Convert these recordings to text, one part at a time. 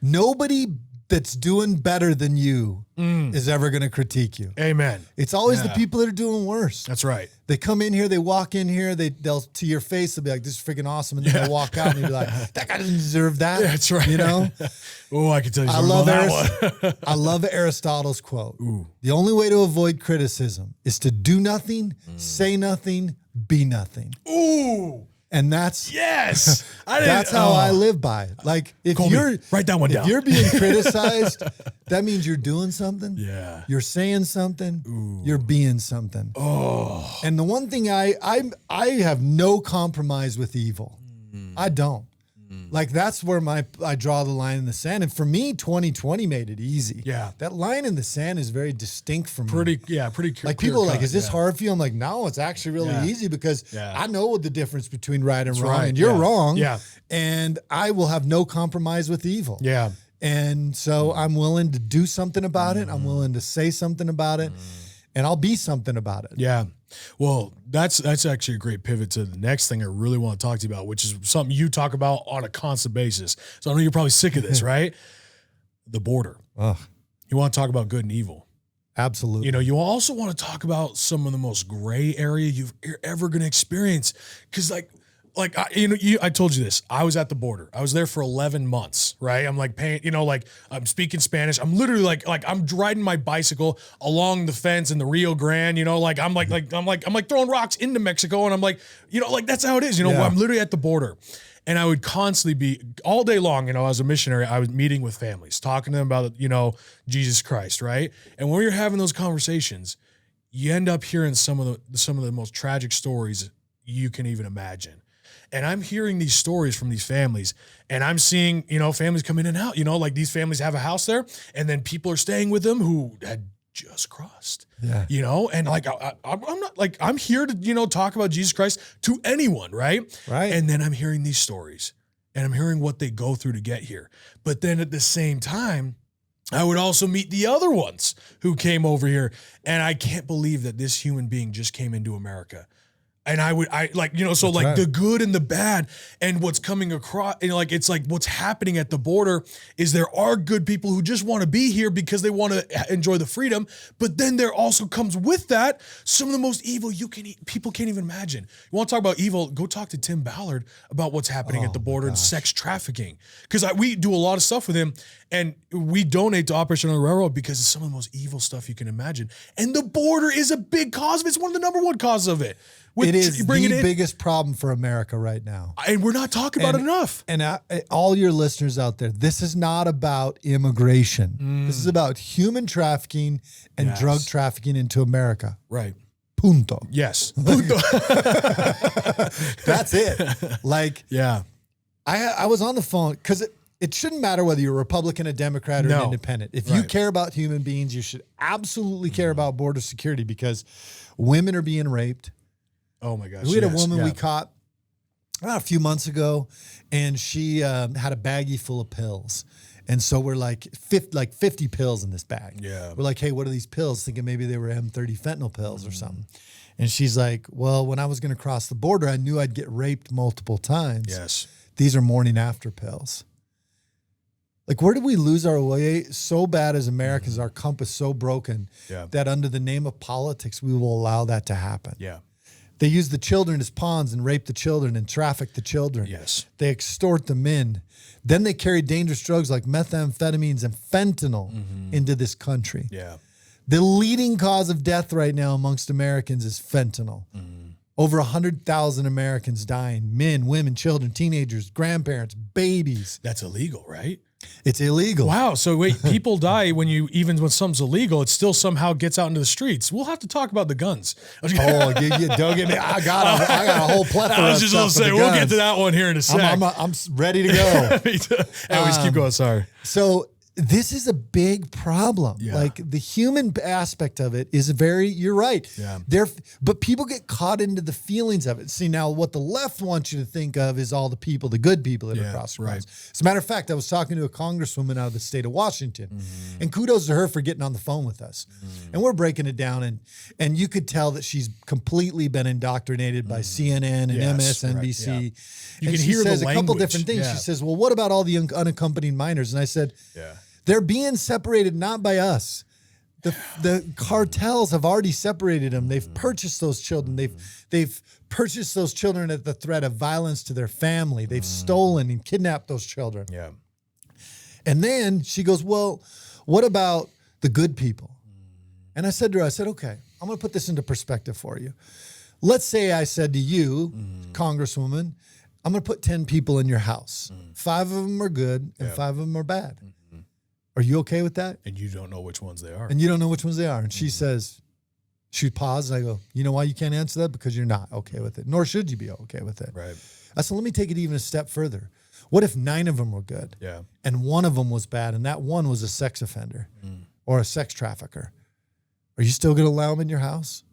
Nobody that's doing better than you is ever going to critique you. Amen. It's always the people that are doing worse. That's right. They come in here, they walk in here, they'll to your face, they'll be like, this is freaking awesome. And then they'll walk out and you'll be like, that guy doesn't deserve that. Yeah, that's right. You know? Oh, I can tell you I something about that one. I love Aristotle's quote. Ooh. The only way to avoid criticism is to do nothing, say nothing, be nothing. Ooh. And that's that's how I live by it. Like if write that one down. If you're being criticized, that means you're doing something. Yeah. You're saying something. You're being something. Oh. And the one thing I have no compromise with evil. I don't. Like that's where I draw the line in the sand. And for me, 2020 made it easy. Yeah. That line in the sand is very distinct from me. Pretty like people are like, is this hard for you? I'm like, no, it's actually really easy because I know what the difference between right and wrong. And you're wrong. Yeah. And I will have no compromise with evil. Yeah. And so I'm willing to do something about it. I'm willing to say something about it. And I'll be something about it. Yeah. Well, that's actually a great pivot to the next thing I really want to talk to you about, which is something you talk about on a constant basis. So I know you're probably sick of this, right? The border. Ugh. You want to talk about good and evil. Absolutely. You know, you also want to talk about some of the most gray area you're ever going to experience. Because I told you this. I was at the border. I was there for 11 months, right? I'm like paying, I'm speaking Spanish. I'm literally like I'm riding my bicycle along the fence in the Rio Grande, I'm throwing rocks into Mexico. And I'm like, that's how it is. I'm literally at the border. And I would constantly be all day long, as a missionary, I was meeting with families, talking to them about, Jesus Christ, right? And when you're having those conversations, you end up hearing some of the most tragic stories you can even imagine. And I'm hearing these stories from these families, and I'm seeing, families come in and out, these families have a house there, and then people are staying with them who had just crossed, and I'm not I'm here to, talk about Jesus Christ to anyone. Right. And then I'm hearing these stories and I'm hearing what they go through to get here. But then at the same time, I would also meet the other ones who came over here, and I can't believe that this human being just came into America. And the good and the bad and what's coming across, it's like what's happening at the border is there are good people who just want to be here because they want to enjoy the freedom. But then there also comes with that some of the most evil people can't even imagine. You want to talk about evil? Go talk to Tim Ballard about what's happening at the border and sex trafficking. Because we do a lot of stuff with him, and we donate to Operation on the Railroad because it's some of the most evil stuff you can imagine. And the border is a big cause of it. It's one of the number one causes of it. It is the biggest problem for America right now. And we're not talking about it enough. And all your listeners out there, this is not about immigration. This is about human trafficking and drug trafficking into America. Right. Punto. Yes. Punto. That's it. I was on the phone because it shouldn't matter whether you're a Republican, a Democrat, or an independent. If you care about human beings, you should absolutely care about border security because women are being raped. Oh my gosh. We had a woman we caught a few months ago, and she had a baggie full of pills. And so we're like 50 pills in this bag. Yeah. We're like, hey, what are these pills? Thinking maybe they were M30 fentanyl pills or something. And she's like, well, when I was going to cross the border, I knew I'd get raped multiple times. Yes. These are morning after pills. Like, where did we lose our way so bad as Americans, our compass so broken that under the name of politics, we will allow that to happen? Yeah. They use the children as pawns and rape the children and traffic the children. Yes. They extort them in. Then they carry dangerous drugs like methamphetamines and fentanyl into this country. Yeah. The leading cause of death right now amongst Americans is fentanyl. Over 100,000 Americans dying, men, women, children, teenagers, grandparents, babies. That's illegal, right? It's illegal. Wow. So wait, people die even when something's illegal, it still somehow gets out into the streets. We'll have to talk about the guns. Don't get me. I got a whole plethora. I was just going to say, we'll get to that one here in a sec. I'm ready to go. Anyways, keep going. Sorry. So this is a big problem. Yeah. Like the human aspect of it is you're right. Yeah. But people get caught into the feelings of it. See, now what the left wants you to think of is all the people, the good people that are across the right. As a matter of fact, I was talking to a congresswoman out of the state of Washington, and kudos to her for getting on the phone with us. And we're breaking it down, and you could tell that she's completely been indoctrinated by CNN and MSNBC. Right. Yeah. You and can she hear says the a couple language. different things. Yeah. She says, well, what about all the unaccompanied minors? And I said, they're being separated not by us. The cartels have already separated them. They've purchased those children. They've purchased those children at the threat of violence to their family. They've stolen and kidnapped those children. Yeah. And then she goes, well, what about the good people? And I said to her, okay, I'm going to put this into perspective for you. Let's say I said to you, Congresswoman, I'm going to put 10 people in your house. 5 of them are good and 5 of them are bad. Are you okay with that? And you don't know which ones they are. And you don't know which ones they are. And she says, she paused, and I go, you know why you can't answer that? Because you're not okay with it. Nor should you be okay with it. Right. I said, let me take it even a step further. What if 9 of them were good? Yeah. And 1 of them was bad, and that 1 was a sex offender or a sex trafficker? Are you still going to allow them in your house?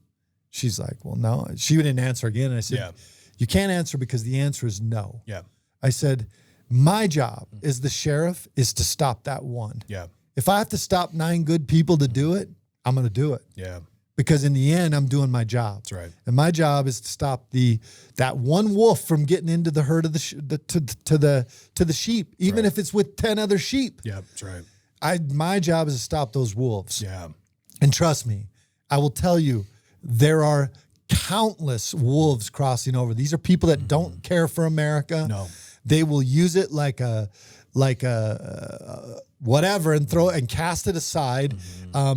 She's like, well, no. She didn't answer again. And I said, you can't answer because the answer is no. Yeah. I said, my job as the sheriff is to stop that 1. Yeah. If I have to stop 9 good people to do it, I'm going to do it. Yeah. Because in the end, I'm doing my job. That's right. And my job is to stop that 1 wolf from getting into the herd of to the sheep, even if it's with 10 other sheep. Yeah, that's right. My job is to stop those wolves. Yeah. And trust me, I will tell you, there are countless wolves crossing over. These are people that don't care for America. No. They will use it like a whatever and throw and cast it aside.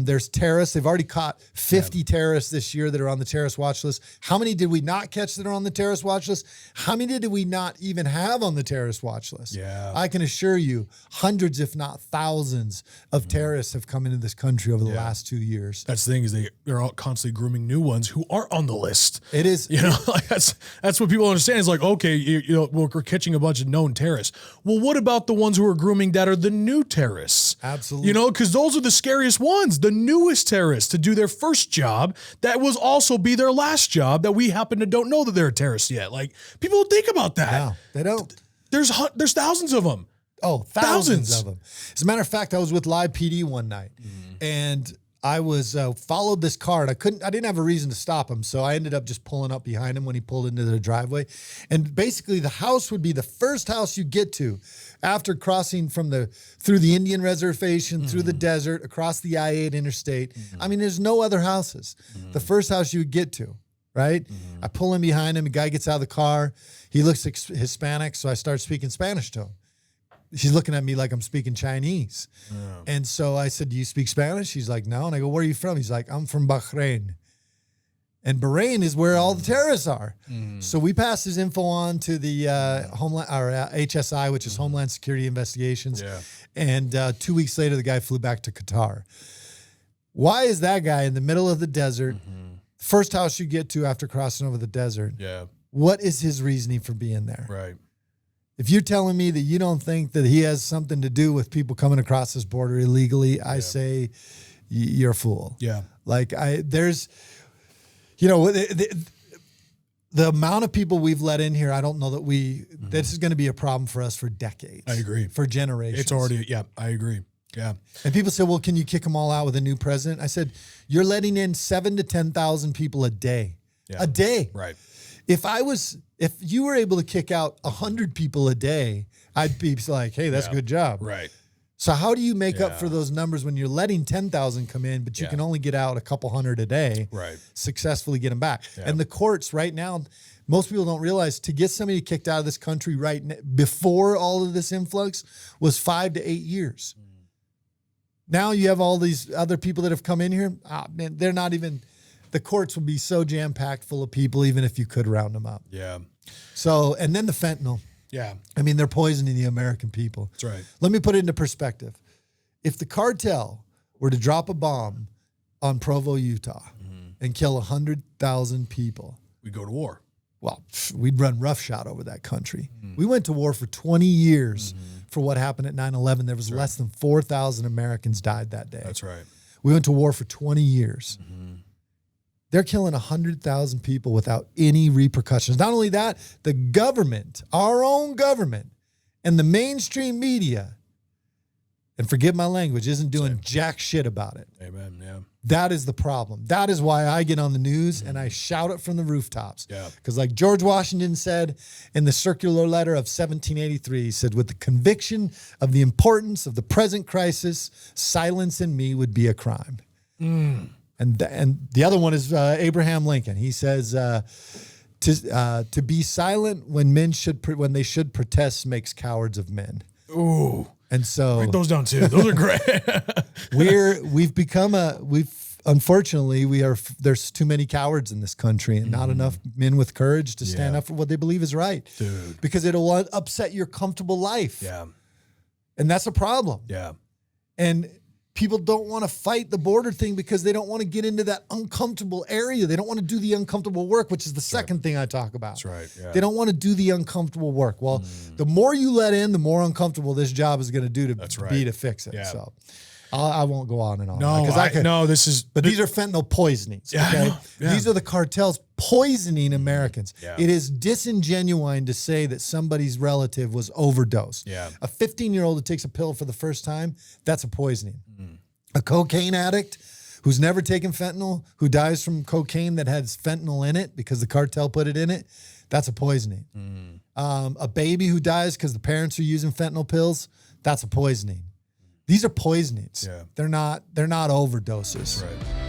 There's terrorists. They've already caught 50 terrorists this year that are on the terrorist watch list. How many did we not catch that are on the terrorist watch list? How many did we not even have on the terrorist watch list? Yeah. I can assure you hundreds, if not thousands of terrorists have come into this country over the last 2 years. That's the thing is they're all constantly grooming new ones who aren't on the list. It is. You know, like that's what people understand. It's like, okay, you know, we're catching a bunch of known terrorists. Well, what about the ones who are grooming that are the new terrorists? Absolutely. You know, because those are the scariest ones, the newest terrorists to do their first job that will also be their last job that we happen to don't know that they're a terrorist yet. Like, people don't think about that. No, they don't. There's thousands of them. Oh, thousands of them. As a matter of fact, I was with Live PD one night, and I was followed this car, and I didn't have a reason to stop him, so I ended up just pulling up behind him when he pulled into the driveway. And basically, the house would be the first house you get to after crossing through the Indian reservation, through the desert, across the I-8 interstate. I mean, there's no other houses. The first house you would get to, right? I pull in behind him. The guy gets out of the car. He looks Hispanic, so I start speaking Spanish to him. She's looking at me like I'm speaking Chinese. Yeah. And so I said, do you speak Spanish? He's like, no. And I go, where are you from? He's like, I'm from Bahrain. And Bahrain is where all the terrorists are. So we passed his info on to the Homeland or HSI, which is Homeland Security Investigations. Yeah. And 2 weeks later, the guy flew back to Qatar. Why is that guy in the middle of the desert, first house you get to after crossing over the desert? Yeah. What is his reasoning for being there? Right. If you're telling me that you don't think that he has something to do with people coming across this border illegally, I say you're a fool. Yeah. Like there's, you know, the amount of people we've let in here, I don't know that this is going to be a problem for us for decades. I agree. For generations. It's already, I agree. Yeah. And people say, well, can you kick them all out with a new president? I said, you're letting in 7,000 to 10,000 people a day. Yeah. A day. Right. If you were able to kick out 100 people a day, I'd be like, hey, that's a good job. Right. So how do you make up for those numbers when you're letting 10,000 come in, but you can only get out a couple hundred a day, successfully get them back? Yeah. And the courts right now, most people don't realize to get somebody kicked out of this country before all of this influx was 5 to 8 years. Now you have all these other people that have come in here. Man, they're not even... The courts would be so jam-packed full of people, even if you could round them up. Yeah. So, and then the fentanyl. Yeah. I mean, they're poisoning the American people. That's right. Let me put it into perspective. If the cartel were to drop a bomb on Provo, Utah, and kill 100,000 people, we'd go to war. Well, we'd run roughshod over that country. We went to war for 20 years for what happened at 9/11, there was less than 4,000 Americans died that day. That's right. We went to war for 20 years. They're killing 100,000 people without any repercussions. Not only that, the government, our own government, and the mainstream media, and forgive my language, isn't doing jack shit about it. Amen. Yeah. That is the problem. That is why I get on the news and I shout it from the rooftops. Yeah. Because like George Washington said in the circular letter of 1783, he said, with the conviction of the importance of the present crisis, silence in me would be a crime. And the other one is Abraham Lincoln. He says, to be silent when they should protest makes cowards of men. Ooh. And so write those down too. Those are great. Unfortunately, there's too many cowards in this country and not enough men with courage to stand up for what they believe is right. Dude. Because it'll upset your comfortable life. Yeah. And that's a problem. Yeah. And people don't want to fight the border thing because they don't want to get into that uncomfortable area. They don't want to do the uncomfortable work, which is the second thing I talk about. That's right. Yeah. They don't want to do the uncomfortable work. Well, the more you let in, the more uncomfortable this job is going to do to fix it. Yeah. So I won't go on and on. No, But these are fentanyl poisonings. Yeah, Okay? yeah. These are the cartels poisoning Americans. Yeah. It is disingenuine to say that somebody's relative was overdosed. Yeah. A 15-year-old who takes a pill for the first time, that's a poisoning. A cocaine addict who's never taken fentanyl, who dies from cocaine that has fentanyl in it because the cartel put it in it, that's a poisoning. A baby who dies because the parents are using fentanyl pills, that's a poisoning. These are poisonings. Yeah. They're not overdoses. Right.